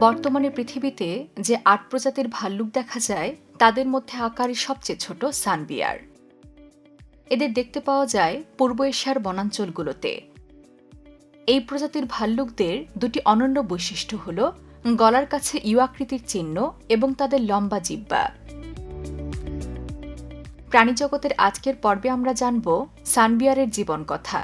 বর্তমানে পৃথিবীতে যে ৮ প্রজাতির ভাল্লুক দেখা যায় তাদের মধ্যে আকারে সবচেয়ে ছোট সানবিয়ার। এদের দেখতে পাওয়া যায় পূর্ব এশিয়ার বনাঞ্চলগুলোতে। এই প্রজাতির ভাল্লুকদের দুটি অনন্য বৈশিষ্ট্য হল গলার কাছে ইউ আকৃতির চিহ্ন এবং তাদের লম্বা জিহ্বা। প্রাণীজগতের আজকের পর্বে আমরা জানব সানবিয়ারের জীবন কথা।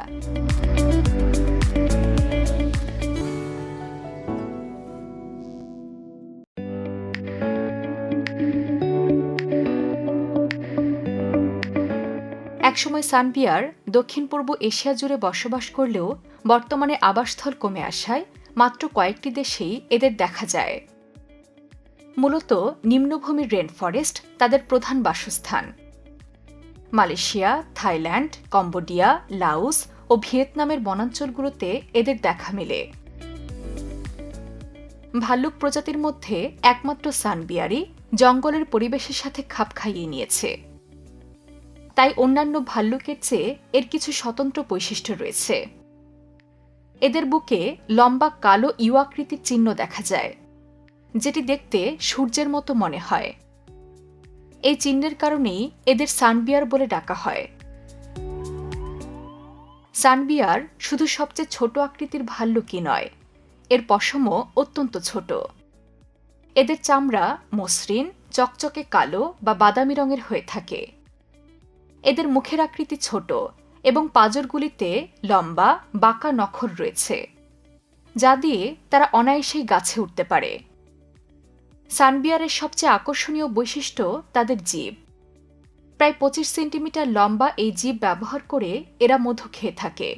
একসময় সানবিয়ার দক্ষিণ পূর্ব এশিয়া জুড়ে বসবাস করলেও বর্তমানে আবাসস্থল কমে আসায় মাত্র কয়েকটি দেশেই এদের দেখা যায়। মূলত নিম্নভূমির রেন ফরেস্ট তাদের প্রধান বাসস্থান। মালয়েশিয়া, থাইল্যান্ড, কম্বোডিয়া, লাওস ও ভিয়েতনামের বনাঞ্চলগুলোতে এদের দেখা মেলে। ভাল্লুক প্রজাতির মধ্যে একমাত্র সানবিয়ারই জঙ্গলের পরিবেশের সাথে খাপ খাইয়ে নিয়েছে। তাই অন্যান্য ভাল্লুকের চেয়ে এর কিছু স্বতন্ত্র বৈশিষ্ট্য রয়েছে। এদের বুকে লম্বা কালো ইউ আকৃতির চিহ্ন দেখা যায়, যেটি দেখতে সূর্যের মতো মনে হয়। এই চিহ্নের কারণেই এদের সানবিয়ার বলে ডাকা হয়। সানবিয়ার শুধু সবচেয়ে ছোট আকৃতির ভাল্লুকই নয়, এর পশমও অত্যন্ত ছোট। এদের চামড়া মসৃণ, চকচকে কালো বা বাদামি রঙের হয়ে থাকে। এদের মুখের আকৃতি ছোট এবং পাঁজরগুলিতে লম্বা বাঁকা নখর রয়েছে, যা দিয়ে তারা অনায়াসেই গাছে উঠতে পারে। সানবিয়ারের সবচেয়ে আকর্ষণীয় বৈশিষ্ট্য তাদের জিভ। প্রায় ২৫ সেন্টিমিটার লম্বা এই জিভ ব্যবহার করে এরা মধু খেয়ে থাকে।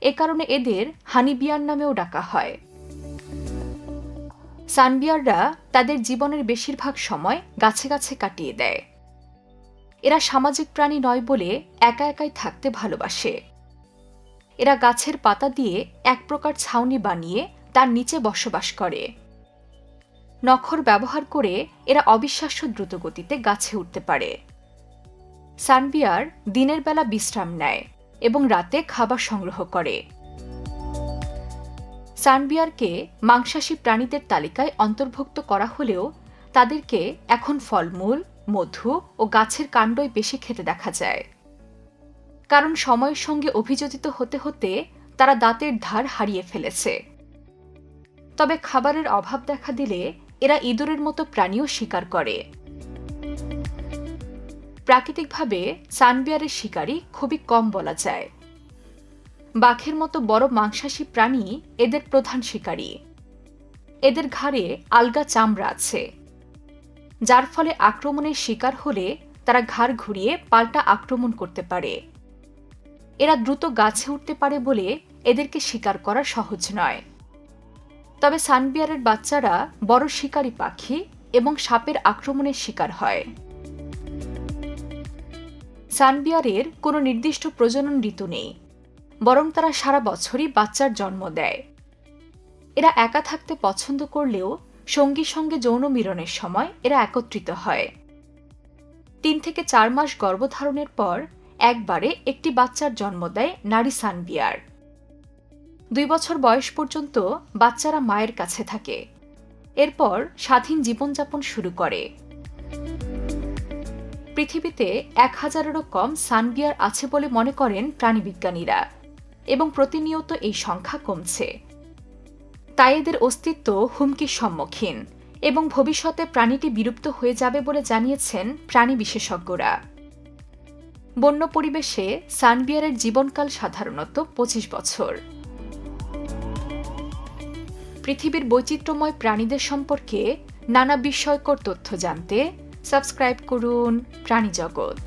এ কারণে এদের হানিবিয়ার নামেও ডাকা হয়। সানবিয়াররা তাদের জীবনের বেশিরভাগ সময় গাছে গাছে কাটিয়ে দেয়। এরা সামাজিক প্রাণী নয় বলে একা একাই থাকতে ভালোবাসে। এরা গাছের পাতা দিয়ে এক প্রকার ছাউনি বানিয়ে তার নিচে বসবাস করে। নখর ব্যবহার করে এরা অবিশ্বাস্য দ্রুতগতিতে গাছে উঠতে পারে। সানবিয়ার দিনের বেলা বিশ্রাম নেয় এবং রাতে খাবার সংগ্রহ করে। সানবিয়ারকে মাংসাশী প্রাণীদের তালিকায় অন্তর্ভুক্ত করা হলেও তাদেরকে এখন ফলমূল, মধু ও গাছের কাণ্ডই বেশি খেতে দেখা যায়। কারণ সময়ের সঙ্গে অভিযোজিত হতে হতে তারা দাঁতের ধার হারিয়ে ফেলেছে। তবে খাবারের অভাব দেখা দিলে এরা ইঁদুরের মতো প্রাণীও শিকার করে। প্রাকৃতিকভাবে সানবিয়ারের শিকারী খুবই কম বলা যায়। বাঘের মতো বড় মাংসাশী প্রাণী এদের প্রধান শিকারী। এদের ঘাড়ে আলগা চামড়া আছে, যার ফলে আক্রমণের শিকার হলে তারা ঘাড় ঘুরিয়ে পাল্টা আক্রমণ করতে পারে। এরা দ্রুত গাছে উঠতে পারে বলে এদেরকে শিকার করা সহজ নয়। তবে সানবিয়ারের বাচ্চারা বড় শিকারী পাখি এবং সাপের আক্রমণের শিকার হয়। সানবিয়ারের কোনো নির্দিষ্ট প্রজনন ঋতু নেই, বরং তারা সারা বছরই বাচ্চার জন্ম দেয়। এরা একা থাকতে পছন্দ করলেও সঙ্গীর সঙ্গে যৌন মিলনের সময় এরা একত্রিত হয়। ৩ থেকে ৪ মাস গর্ভধারণের পর একবারে একটি বাচ্চার জন্ম দেয় নারী সানবিয়ার। ২ বছর বয়স পর্যন্ত বাচ্চারা মায়ের কাছে থাকে, এরপর স্বাধীন জীবনযাপন শুরু করে। পৃথিবীতে ১,০০০-এরও কম সানবিয়ার আছে বলে মনে করেন প্রাণীবিজ্ঞানীরা, এবং প্রতিনিয়ত এই সংখ্যা কমছে। তাই এদের অস্তিত্ব হুমকির সম্মুখীন এবং ভবিষ্যতে প্রাণীটি বিলুপ্ত হয়ে যাবে বলে জানিয়েছেন প্রাণী বিশেষজ্ঞরা। বন্য পরিবেশে সানবিয়ারের জীবনকাল সাধারণত ২৫ বছর। পৃথিবীর বৈচিত্র্যময় প্রাণীদের সম্পর্কে নানা বিস্ময়কর তথ্য জানতে সাবস্ক্রাইব করুন প্রাণী জগৎ।